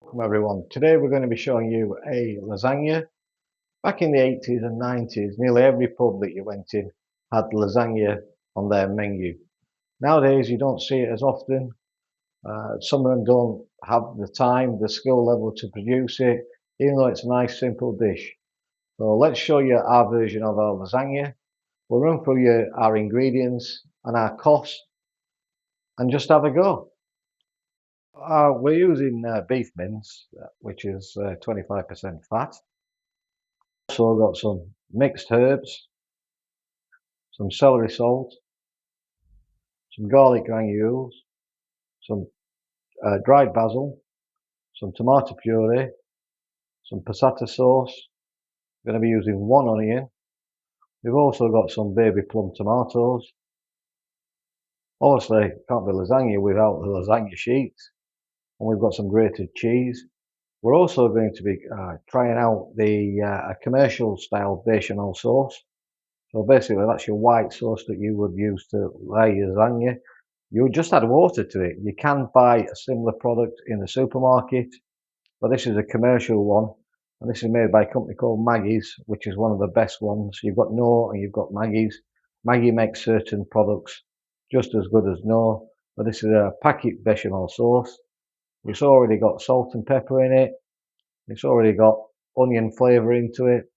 Welcome everyone. Today we're going to be showing you a lasagna. Back in the 80s and 90s, nearly every pub that you went in had lasagna on their menu. Nowadays you don't see it as often. Some of them don't have the time, the skill level to produce it, even though it's a nice simple dish. So let's show you our version of our lasagna. We'll run through our ingredients and our cost and just have a go. We're using beef mince, which is 25% fat. Also got some mixed herbs, some celery salt, some garlic granules, some dried basil, some tomato puree, some passata sauce. We're going to be using one onion. We've also got some baby plum tomatoes. Obviously, can't be lasagna without the lasagna sheets. And we've got some grated cheese. We're also going to be trying out the commercial style bechamel sauce. So basically that's your white sauce that you would use to lay your lasagna. You would just add water to it. You can buy a similar product in the supermarket, but this is a commercial one. And this is made by a company called Maggie's, which is one of the best ones. You've got Knorr and you've got Maggie's. Maggie makes certain products just as good as Knorr, but this is a packet bechamel sauce. It's already got salt and pepper in it. It's already got onion flavour into it.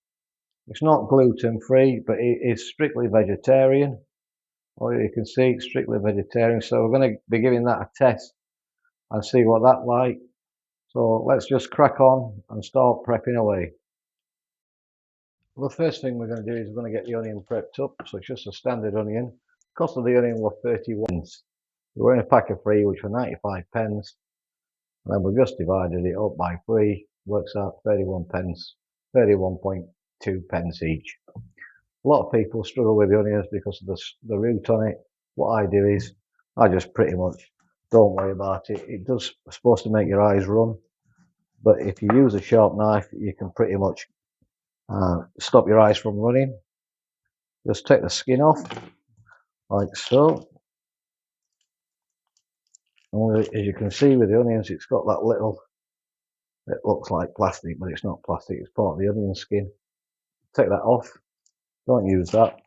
It's not gluten free, but it is strictly vegetarian. Or you can see it's strictly vegetarian. So we're going to be giving that a test and see what that's like. So let's just crack on and start prepping away. Well, the first thing we're going to do is we're going to get the onion prepped up. So it's just a standard onion. Cost of the onion was 31. We're in a pack of 3, which were 95 pence. And then we've just divided it up by 3, works out 31 pence, 31.2 pence each. A lot of people struggle with the onions because of the root on it. What I do is I just pretty much don't worry about it. It does supposed to make your eyes run, but if you use a sharp knife, you can pretty much stop your eyes from running. Just take the skin off, like so. And as you can see with the onions, it's got that little, it looks like plastic, but it's not plastic, it's part of the onion skin. Take that off, don't use that.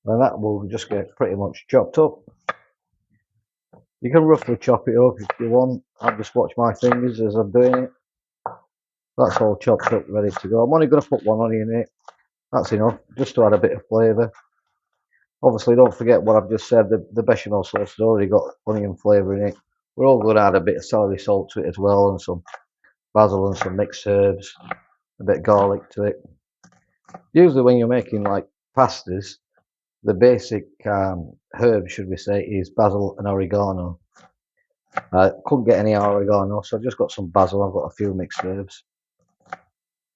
And that will just get pretty much chopped up. You can roughly chop it up if you want. I'll just watch my fingers as I'm doing it. That's all chopped up, ready to go. I'm only going to put one onion in it. That's enough, just to add a bit of flavour. Obviously, don't forget what I've just said. The bechamel sauce has already got onion flavour in it. We're all going to add a bit of celery salt to it as well, and some basil and some mixed herbs, a bit of garlic to it. Usually when you're making like pastas, the basic herb, should we say, is basil and oregano. Couldn't get any oregano, so I've just got some basil. I've got a few mixed herbs.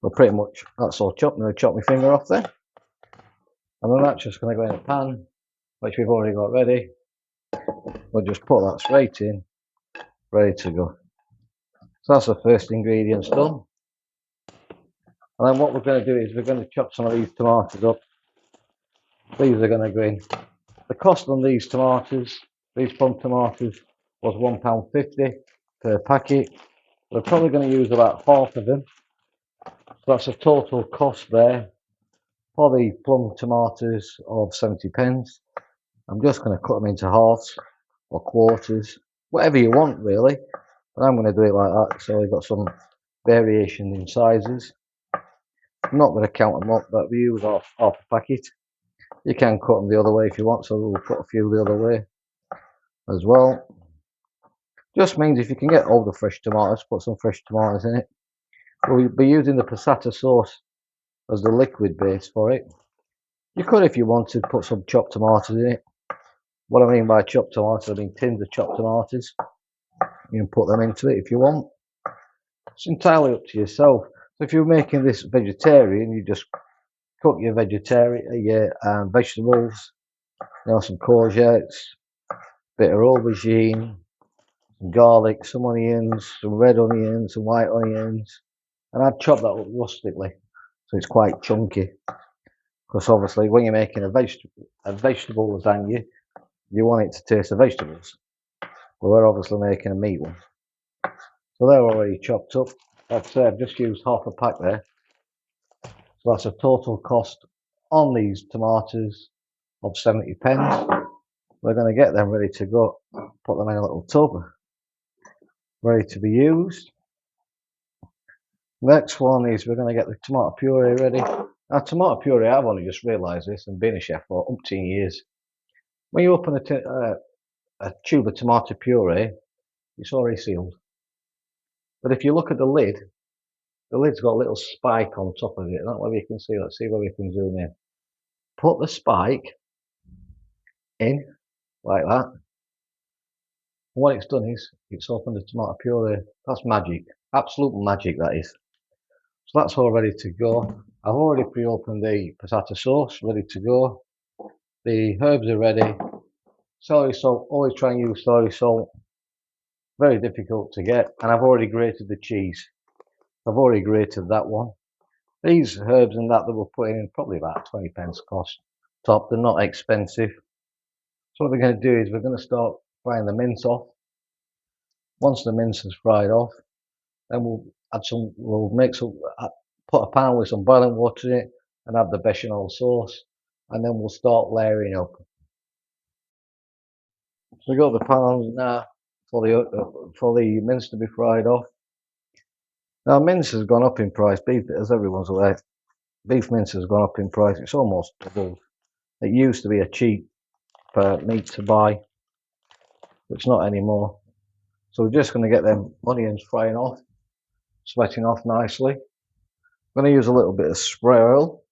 Well, pretty much that's all chopped. I'm going to chop my finger off there. And then that's just going to go in a pan, which we've already got ready. We'll just put that straight in, ready to go. So that's the first ingredients done. And then what we're going to do is we're going to chop some of these tomatoes up. These are going to go in. The cost on these tomatoes, these plum tomatoes, was £1.50 per packet. We're probably going to use about half of them. So that's a total cost there for the plum tomatoes of 70 pence. I'm just going to cut them into halves or quarters, whatever you want really. But I'm going to do it like that, so we've got some variation in sizes. I'm not going to count them up, but we use half a packet. You can cut them the other way if you want, so we'll put a few the other way as well. Just means if you can get all the fresh tomatoes, put some fresh tomatoes in it. We'll be using the passata sauce as the liquid base for it. You could, if you wanted, put some chopped tomatoes in it. What I mean by chopped tomatoes, I mean tins of chopped tomatoes. You can put them into it if you want. It's entirely up to yourself. So if you're making this vegetarian, you just cook your vegetables, you know, some courgettes, bit of aubergine, some garlic, some onions, some red onions, some white onions, and I'd chop that up rustically so it's quite chunky. Because obviously, when you're making a vegetable lasagna, you want it to taste the vegetables. But we're obviously making a meat one. So they're already chopped up. Like I say, I've just used half a pack there. So that's a total cost on these tomatoes of 70p. We're going to get them ready to go. Put them in a little tub, ready to be used. Next one is we're going to get the tomato puree ready. Now, tomato puree, I've only just realised this and been a chef for umpteen years. When you open a tube of tomato puree, it's already sealed. But if you look at the lid's got a little spike on top of it. I don't know whether you can see. Let's see whether we can zoom in. Put the spike in like that. And what it's done is it's opened the tomato puree. That's magic. Absolute magic, that is. So that's all ready to go. I've already pre-opened the potato sauce, ready to go. The herbs are ready. Celery salt, always try and use celery salt. Very difficult to get. And I've already grated the cheese. I've already grated that one. These herbs and that we're putting in probably about 20p cost top. They're not expensive. So what we're going to do is we're going to start frying the mince off. Once the mince is fried off, then we'll make some, put a pan with some boiling water in it and add the bechamel sauce, and then we'll start layering up. So we got the pan on now for the mince to be fried off. Now mince has gone up in price. Beef, as everyone's aware, beef mince has gone up in price. It's almost doubled. It used to be a cheap meat to buy, but it's not anymore. So we're just going to get them onions frying off, sweating off nicely. I'm going to use a little bit of spray oil,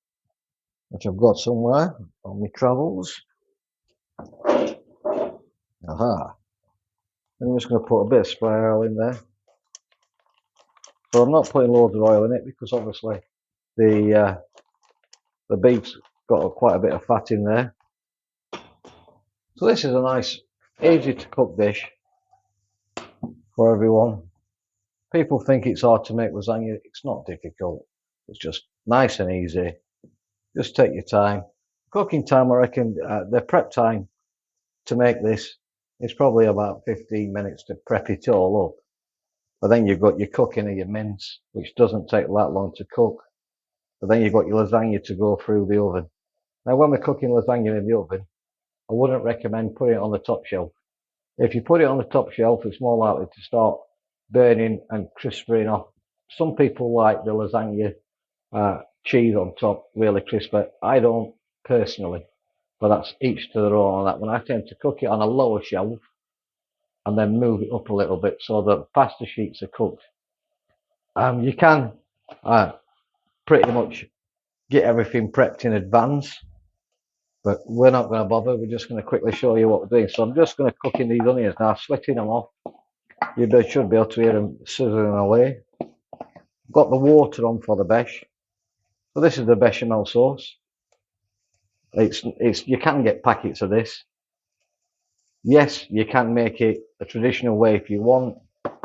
which I've got somewhere on my travels. Aha. I'm just going to put a bit of spray oil in there. So I'm not putting loads of oil in it because obviously the beef's got quite a bit of fat in there. So this is a nice, easy to cook dish for everyone. People think it's hard to make lasagna. It's not difficult. It's just nice and easy. Just take your time. Cooking time, I reckon, the prep time to make this is probably about 15 minutes to prep it all up. But then you've got your cooking of your mince, which doesn't take that long to cook. But then you've got your lasagna to go through the oven. Now, when we're cooking lasagna in the oven, I wouldn't recommend putting it on the top shelf. If you put it on the top shelf, it's more likely to start burning and crisping off. Some people like the lasagna cheese on top really crisp, but I don't personally. But that's each to their own on that one. I tend to cook it on a lower shelf and then move it up a little bit so that faster sheets are cooked. You can pretty much get everything prepped in advance, but we're not going to bother. We're just going to quickly show you what we're doing. So I'm just going to cook in these onions now, sweating them off. You should be able to hear them sizzling away. Got the water on for the besh. So this is the bechamel sauce. You can get packets of this. Yes, you can make it a traditional way if you want.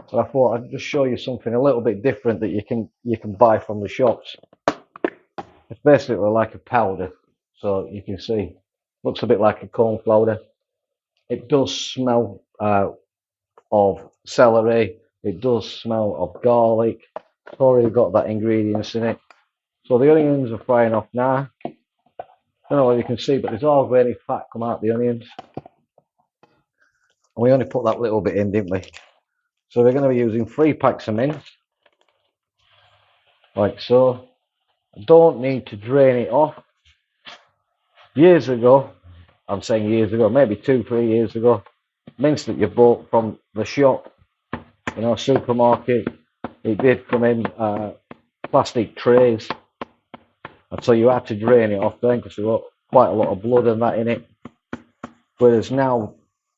So I thought I'd just show you something a little bit different that you can buy from the shops. It's basically like a powder, so you can see. Looks a bit like a corn flour. It does smell of celery. It does smell of garlic. It's already got that ingredients in it. So the onions are frying off now. I don't know if you can see, but there's already fat come out the onions. And we only put that little bit in, didn't we? So we're going to be using 3 packs of mince, like so. I don't need to drain it off. Years ago, I'm saying years ago, maybe 2-3 years ago, mince that you bought from the shop, supermarket, it did come in plastic trays. And so you had to drain it off then because there was quite a lot of blood and that in it. Whereas now,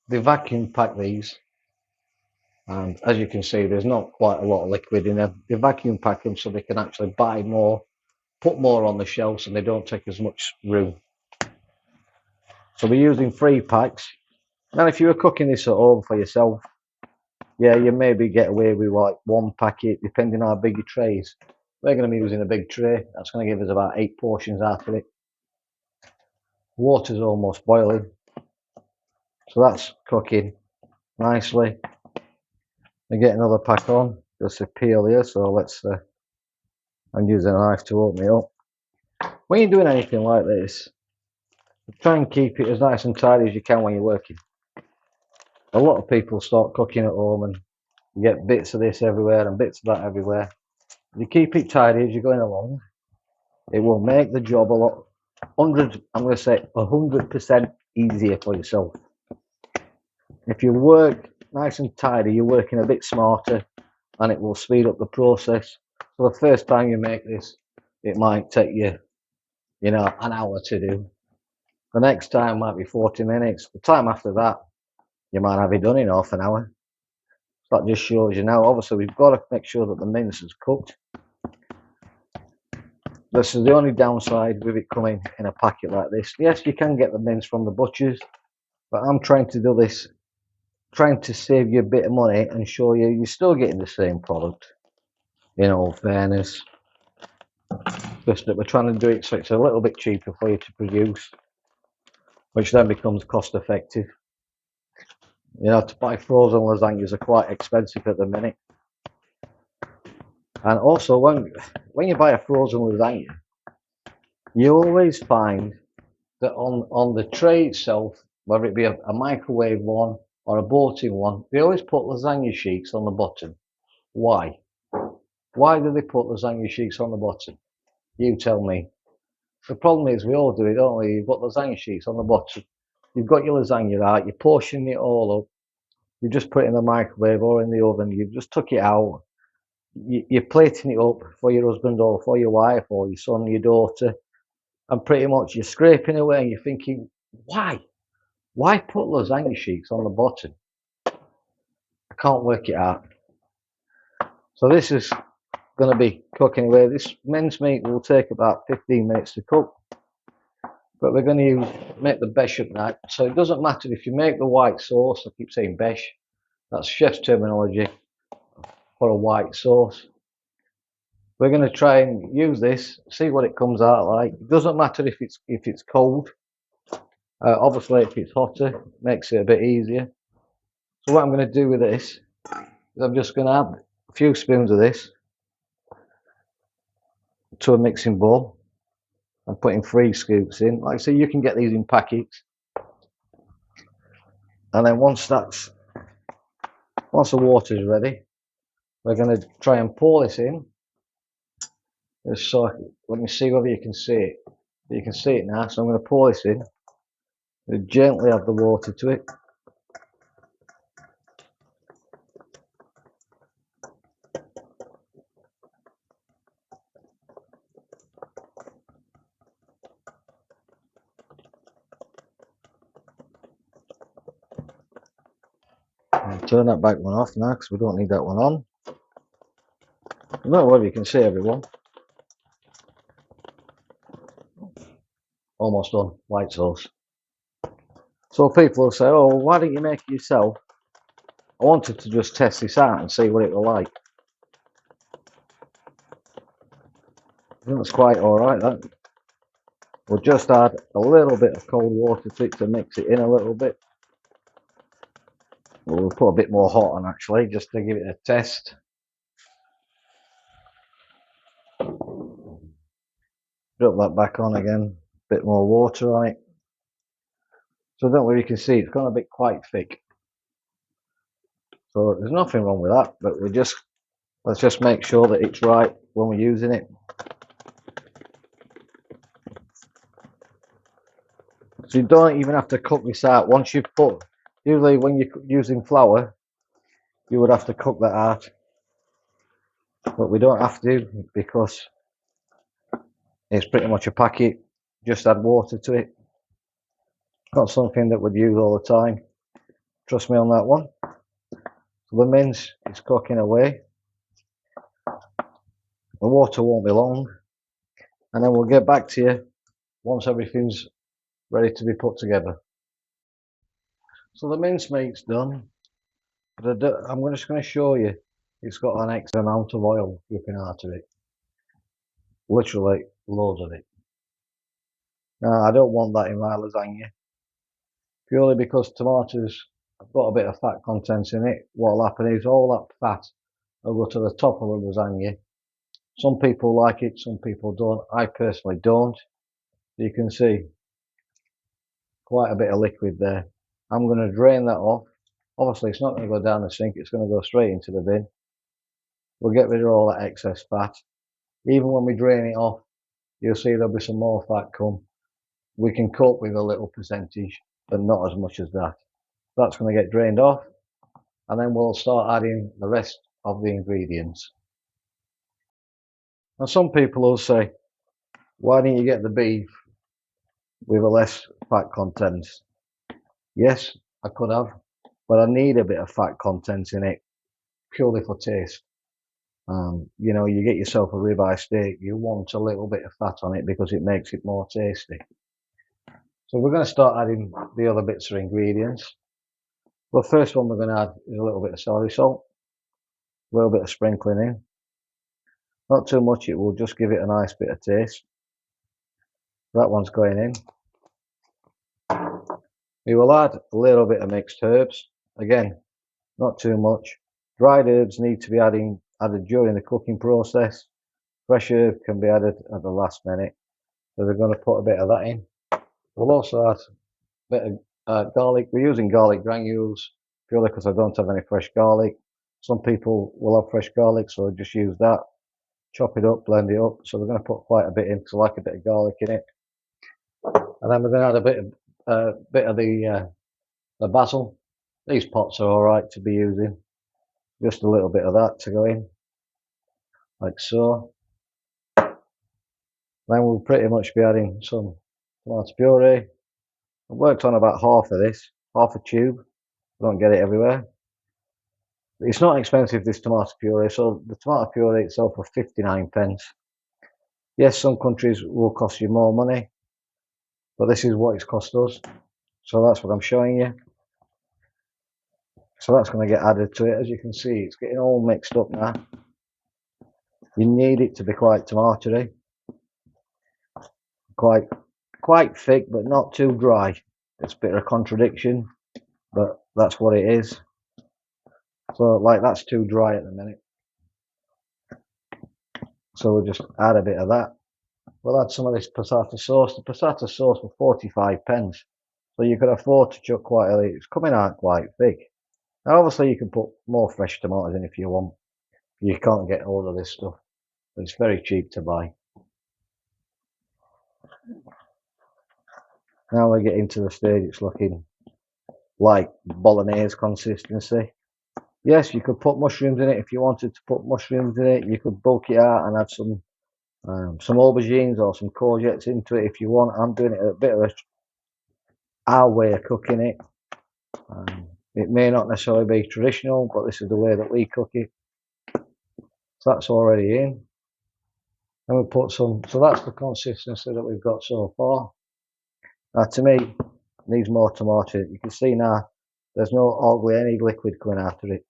they vacuum pack these. And as you can see, there's not quite a lot of liquid in them. They vacuum pack them so they can actually buy more, put more on the shelves, and they don't take as much room. So we're using 3 packs. Now, if you were cooking this at home for yourself, yeah, you maybe get away with like 1 packet, depending on how big your tray is. We're going to be using a big tray. That's going to give us about 8 portions out of it. Water's almost boiling. So that's cooking nicely. We get another pack on. just a peel here, so let's I'm using a knife to open it up. When you're doing anything like this, try and keep it as nice and tidy as you can when you're working. A lot of people start cooking at home and you get bits of this everywhere and bits of that everywhere. If you keep it tidy as you're going along, it will make the job a lot, I'm going to say 100% easier for yourself. If you work nice and tidy, you're working a bit smarter and it will speed up the process. So the first time you make this, it might take you, an hour to do. The next time might be 40 minutes. The time after that, you might have it done in half an hour. That just shows you now. Obviously, we've got to make sure that the mince is cooked. This is the only downside with it coming in a packet like this. Yes, you can get the mince from the butchers, but I'm trying to do this, trying to save you a bit of money and show you you're still getting the same product, in all fairness. Just that we're trying to do it so it's a little bit cheaper for you to produce, which then becomes cost effective. To buy frozen lasagnas are quite expensive at the minute. And also, when you buy a frozen lasagna, you always find that on the tray itself, whether it be a microwave one or a bought-in one, they always put lasagna sheets on the bottom. Why? Why do they put lasagna sheets on the bottom? You tell me. The problem is we all do it, don't we? You've got lasagna sheets on the bottom. You've got your lasagna out, you're portioning it all up. You just put it in the microwave or in the oven. You've just took it out. You're plating it up for your husband or for your wife or your son, your daughter, and pretty much you're scraping away and you're thinking, why? Why put lasagna sheets on the bottom? I can't work it out. So this is going to be cooking away. This mincemeat will take about 15 minutes to cook, but we're going to make the besh at night. So it doesn't matter if you make the white sauce. I keep saying besh. That's chef's terminology for a white sauce. We're going to try and use this, see what it comes out like. It doesn't matter if it's cold. Obviously, if it's hotter, it makes it a bit easier. So what I'm going to do with this is I'm just going to add a few spoons of this to a mixing bowl. I'm putting 3 scoops in. Like I say, you can get these in packets. And then once the water is ready, we're going to try and pour this in. So let me see whether you can see it. You can see it now. So I'm going to pour this in. Gently add the water to it. I'll turn that back one off now because we don't need that one on. I don't know whether you can see everyone. Almost done. White sauce. So people will say, oh, why don't you make it yourself? I wanted to just test this out and see what it was like. I think it's quite alright, that. We'll just add a little bit of cold water to it to mix it in a little bit. We'll put a bit more hot on actually, just to give it a test. Drop that back on again, a bit more water on it. So don't worry, you can see it's gone a bit quite thick. So there's nothing wrong with that, but let's just make sure that it's right when we're using it. So you don't even have to cook this out. Once you've put, usually when you're using flour, you would have to cook that out. But we don't have to because it's pretty much a packet. Just add water to it. Not something that we'd use all the time. Trust me on that one. So the mince is cooking away. The water won't be long. And then we'll get back to you once everything's ready to be put together. So the mincemeat's done. But I'm just going to show you it's got an extra amount of oil dripping out of it. Literally loads of it. Now I don't want that in my lasagna. Purely because tomatoes have got a bit of fat content in it. What'll happen is all that fat I'll go to the top of the lasagna. Some people like it, some people don't. I personally don't. You can see quite a bit of liquid there. I'm going to drain that off. Obviously, it's not going to go down the sink, it's going to go straight into the bin. We'll get rid of all that excess fat. Even when we drain it off, you'll see there'll be some more fat come. We can cope with a little percentage, but not as much as that. That's going to get drained off, and then we'll start adding the rest of the ingredients. Now, some people will say, why don't you get the beef with a less fat content? Yes, I could have, but I need a bit of fat content in it purely for taste. You know, you get yourself a ribeye steak, you want a little bit of fat on it because it makes it more tasty. So we're going to start adding the other bits of ingredients. Well, first one we're going to add is a little bit of celery salt, a little bit of sprinkling in. Not too much, it will just give it a nice bit of taste. That one's going in. We will add a little bit of mixed herbs. Again, not too much. Dried herbs need to be added during the cooking process. Fresh herb can be added at the last minute. So we're going to put a bit of that in. We'll also add a bit of garlic. We're using garlic granules purely because I don't have any fresh garlic. Some people will have fresh garlic, so just use that. Chop it up, blend it up. So we're going to put quite a bit in because I like a bit of garlic in it. And then we're going to add a bit of the basil. These pots are all right to be using. Just a little bit of that to go in, like so. Then we'll pretty much be adding some tomato puree. I've worked on about half of this, half a tube. I don't get it everywhere. It's not expensive, this tomato puree, so the tomato puree itself for 59p. Yes, some countries will cost you more money, but this is what it's cost us. So that's what I'm showing you. So that's going to get added to it. As you can see, it's getting all mixed up now. You need it to be quite tomatoey, quite thick, but not too dry. It's a bit of a contradiction, but that's what it is. So like that's too dry at the minute. So we'll just add a bit of that. We'll add some of this passata sauce. The passata sauce for 45p. So you can afford to chuck quite a lot. It's coming out quite thick. Now obviously you can put more fresh tomatoes in if you want. You can't get all of this stuff. But it's very cheap to buy. Now we get into the stage it's looking like bolognese consistency. Yes, you could put mushrooms in it if you wanted to put mushrooms in it. You could bulk it out and add some aubergines or some courgettes into it if you want. I'm doing it a bit of our way of cooking it. It may not necessarily be traditional, but this is the way that we cook it. So that's already in. And we put some, so that's the consistency that we've got so far. Now to me, it needs more tomato. You can see now there's no hardly any liquid coming out of it.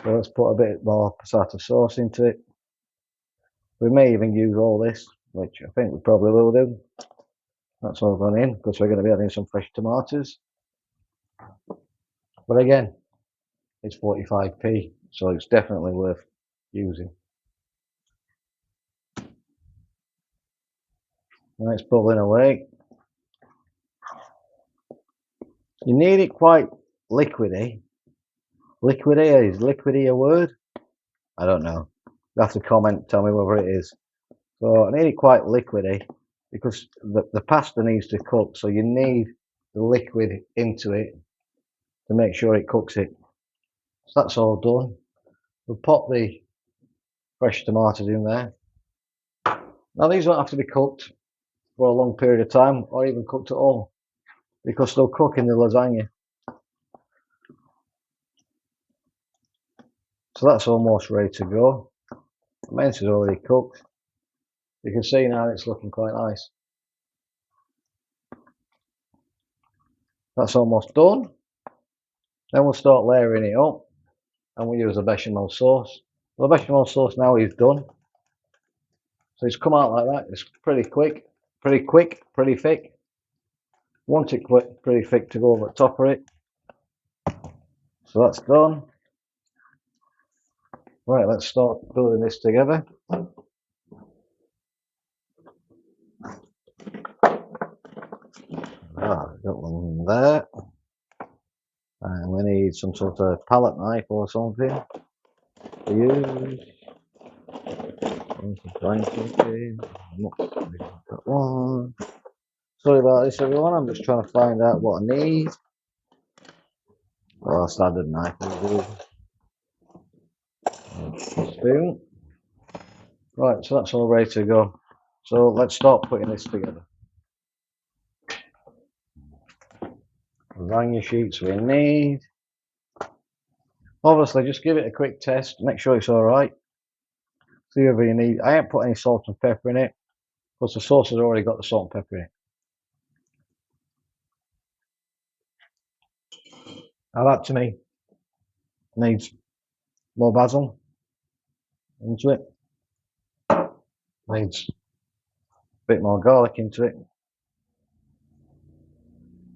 So let's put a bit more passata sauce into it. We may even use all this, which I think we probably will do. That's all gone in because we're going to be adding some fresh tomatoes. But again, it's 45p, so it's definitely worth using. And it's bubbling away. You need it quite liquidy. Liquidy, is liquidy a word? I don't know. You have to comment, tell me whether it is. So I need it quite liquidy because the pasta needs to cook, so you need the liquid into it to make sure it cooks it. So that's all done. We'll pop the fresh tomatoes in there. Now these don't have to be cooked for a long period of time or even cooked at all because they'll cook in the lasagna. So that's almost ready to go. The mince is already cooked. You can see now it's looking quite nice. That's almost done. Then we'll start layering it up and we'll use the bechamel sauce. The bechamel sauce now is done. So it's come out like that. It's pretty quick, pretty thick. Want it pretty thick to go over the top of it. So that's done. Right, let's start building this together. Got one there. And we need some sort of palette knife or something to use. That one. Sorry about this, everyone. I'm just trying to find out what I need. Well, standard knife will do. Spoon. Right, so that's all ready to go. So let's start putting this together. Lasagna sheets we need. Obviously, just give it a quick test. Make sure it's all right. See whether you need. I ain't put any salt and pepper in it because the sauce has already got the salt and pepper in it. Now that to me needs more basil into it. Needs a bit more garlic into it.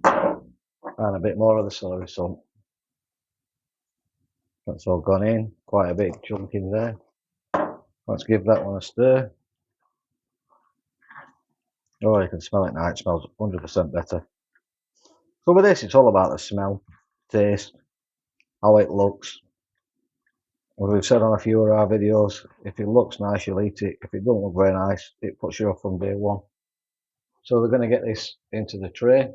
And a bit more of the celery salt. That's all gone in. Quite a big chunk in there. Let's give that one a stir. Oh, you can smell it now. It smells 100% better. So with this, it's all about the smell, taste, how it looks. As we've said on a few of our videos, if it looks nice, you'll eat it. If it doesn't look very nice, it puts you off from day one. So we're going to get this into the tray,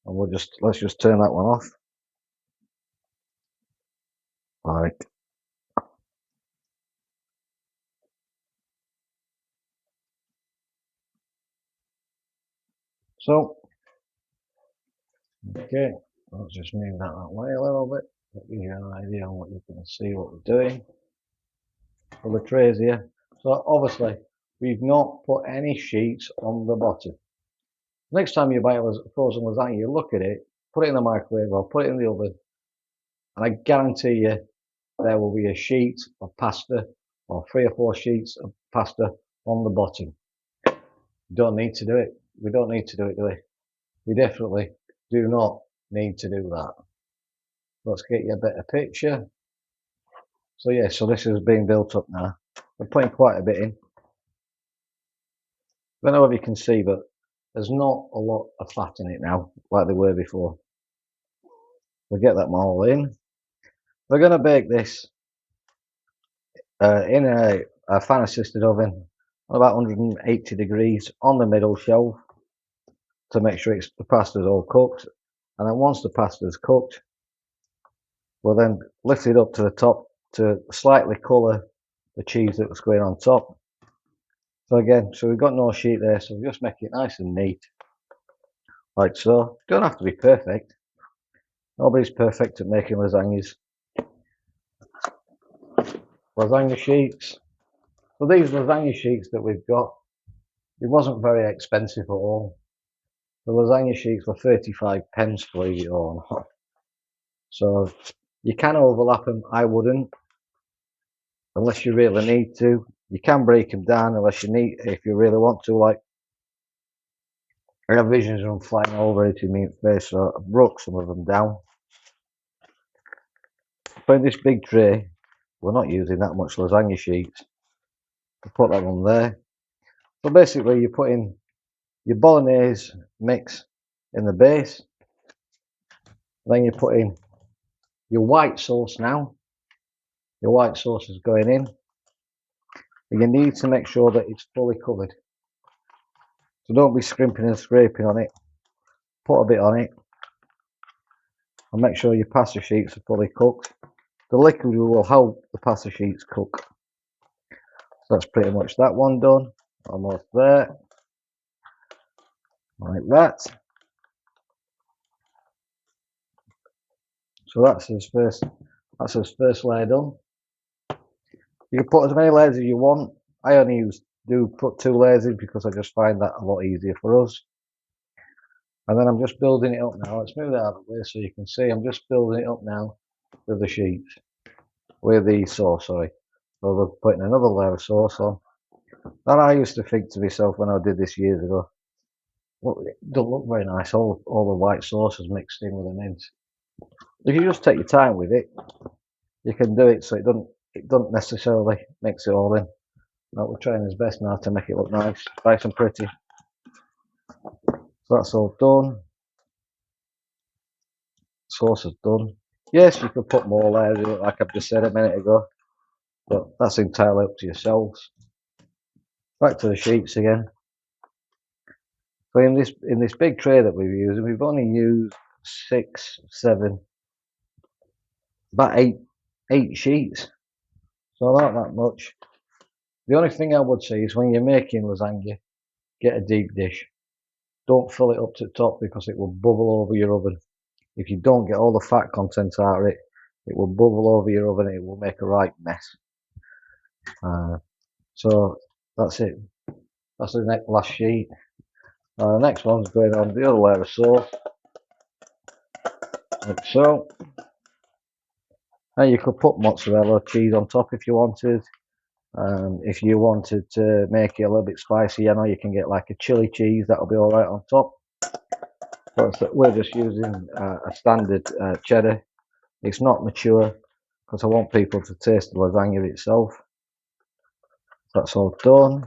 and let's just turn that one off. Right. So, okay, let's just move that way a little bit. That gives you an idea on what you can see what we're doing. For the trays here. So obviously, we've not put any sheets on the bottom. Next time you buy a frozen lasagna, you look at it, put it in the microwave or put it in the oven, and I guarantee you there will be a sheet of pasta or 3 or 4 sheets of pasta on the bottom. You don't need to do it. We don't need to do it, do we? We definitely do not need to do that. Let's get you a better picture. So yeah, so this is being built up now. We're putting quite a bit in. I don't know if you can see, but there's not a lot of fat in it now, like there were before. We'll get that all in. We're going to bake this in a fan-assisted oven on about 180 degrees on the middle shelf to make sure the pasta's all cooked. And then once the pasta's cooked, we'll then lift it up to the top to slightly colour the cheese that was going on top. So again, so we've got no sheet there, so we just make it nice and neat, like so. Don't have to be perfect. Nobody's perfect at making lasagnas. Lasagna sheets. So these lasagna sheets that we've got, it wasn't very expensive at all. The lasagna sheets were 35 pence, believe it or not. So you can overlap them. I wouldn't, unless you really need to. You can break them down unless you need, if you really want to. Like, I have visions of them flying over into me face, so I broke some of them down. But in this big tray, we're not using that much lasagna sheets. I'll put that one there. So basically, you're putting your bolognese mix in the base. Then you put in your white sauce now. Your white sauce is going in. And you need to make sure that it's fully covered. So don't be scrimping and scraping on it. Put a bit on it. And make sure your pasta sheets are fully cooked. The liquid will help the pasta sheets cook. So that's pretty much that one done. Almost there. Like that. So that's his first layer done. You can put as many layers as you want. I only do put 2 layers in because I just find that a lot easier for us. And then I'm just building it up now. Let's move that out of the way so you can see. I'm just building it up now with the sheets. With the sauce, sorry. So we're putting another layer of sauce on. That I used to think to myself when I did this years ago. Well, it don't look very nice. All the white sauce is mixed in with the mince. If you just take your time with it, you can do it so it doesn't necessarily mix it all in. But we're trying his best now to make it look nice and pretty. So that's all done. Sauce is done. Yes, you could put more layers in it, like I've just said a minute ago, but that's entirely up to yourselves. Back to the sheets again. So in this big tray that we've used, we've only used 6, 7, about eight sheets. So not that much. The only thing I would say is when you're making lasagna, get a deep dish. Don't fill it up to the top because it will bubble over your oven. If you don't get all the fat content out of it, it will bubble over your oven and it will make a right mess. So that's it. That's the last sheet. The next one's going on the other layer of sauce, like so. Now you could put mozzarella cheese on top if you wanted. If you wanted to make it a little bit spicy, I know you can get like a chili cheese, that'll be alright on top. But we're just using a standard cheddar. It's not mature because I want people to taste the lasagna itself. That's all done.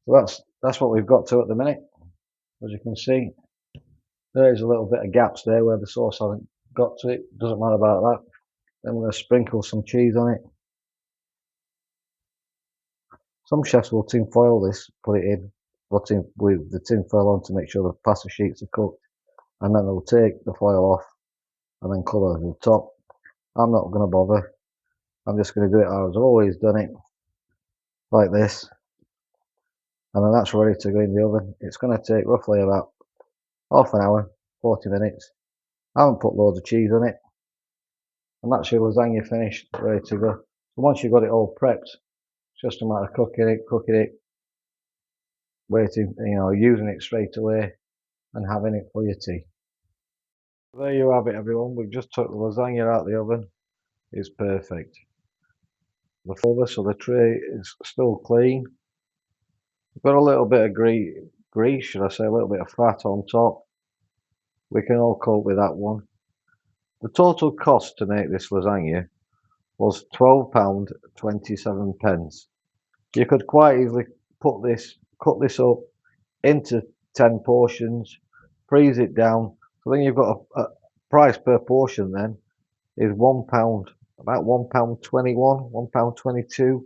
So that's what we've got to at the minute. As you can see, there is a little bit of gaps there where the sauce hasn't got to it. Doesn't matter about that. Then we're going to sprinkle some cheese on it. Some chefs will tin foil this, put it in, put in with the tin foil on to make sure the pasta sheets are cooked, and then they'll take the foil off and then colour the top. I'm not going to bother. I'm just going to do it as I've always done it, like this, and then that's ready to go in the oven. It's going to take roughly about half an hour, 40 minutes. I haven't put loads of cheese on it, and that's your lasagna finished, ready to go. So once you've got it all prepped, it's just a matter of cooking it, waiting, using it straight away and having it for your tea. There you have it, everyone. We've just took the lasagna out of the oven. It's perfect. The flavour, so the tray is still clean. We've got a little bit of grease, should I say, a little bit of fat on top. We can all cope with that one. The total cost to make this lasagna was £12.27. You could quite easily cut this up into 10 portions, freeze it down. So then you've got a price per portion then is £1, about £1.21, £1.22.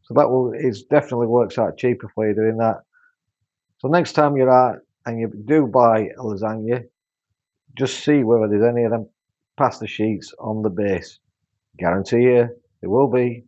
So it definitely works out cheaper for you doing that. So next time you're out and you do buy a lasagna, just see whether there's any of them pasta sheets on the base. Guarantee you there will be.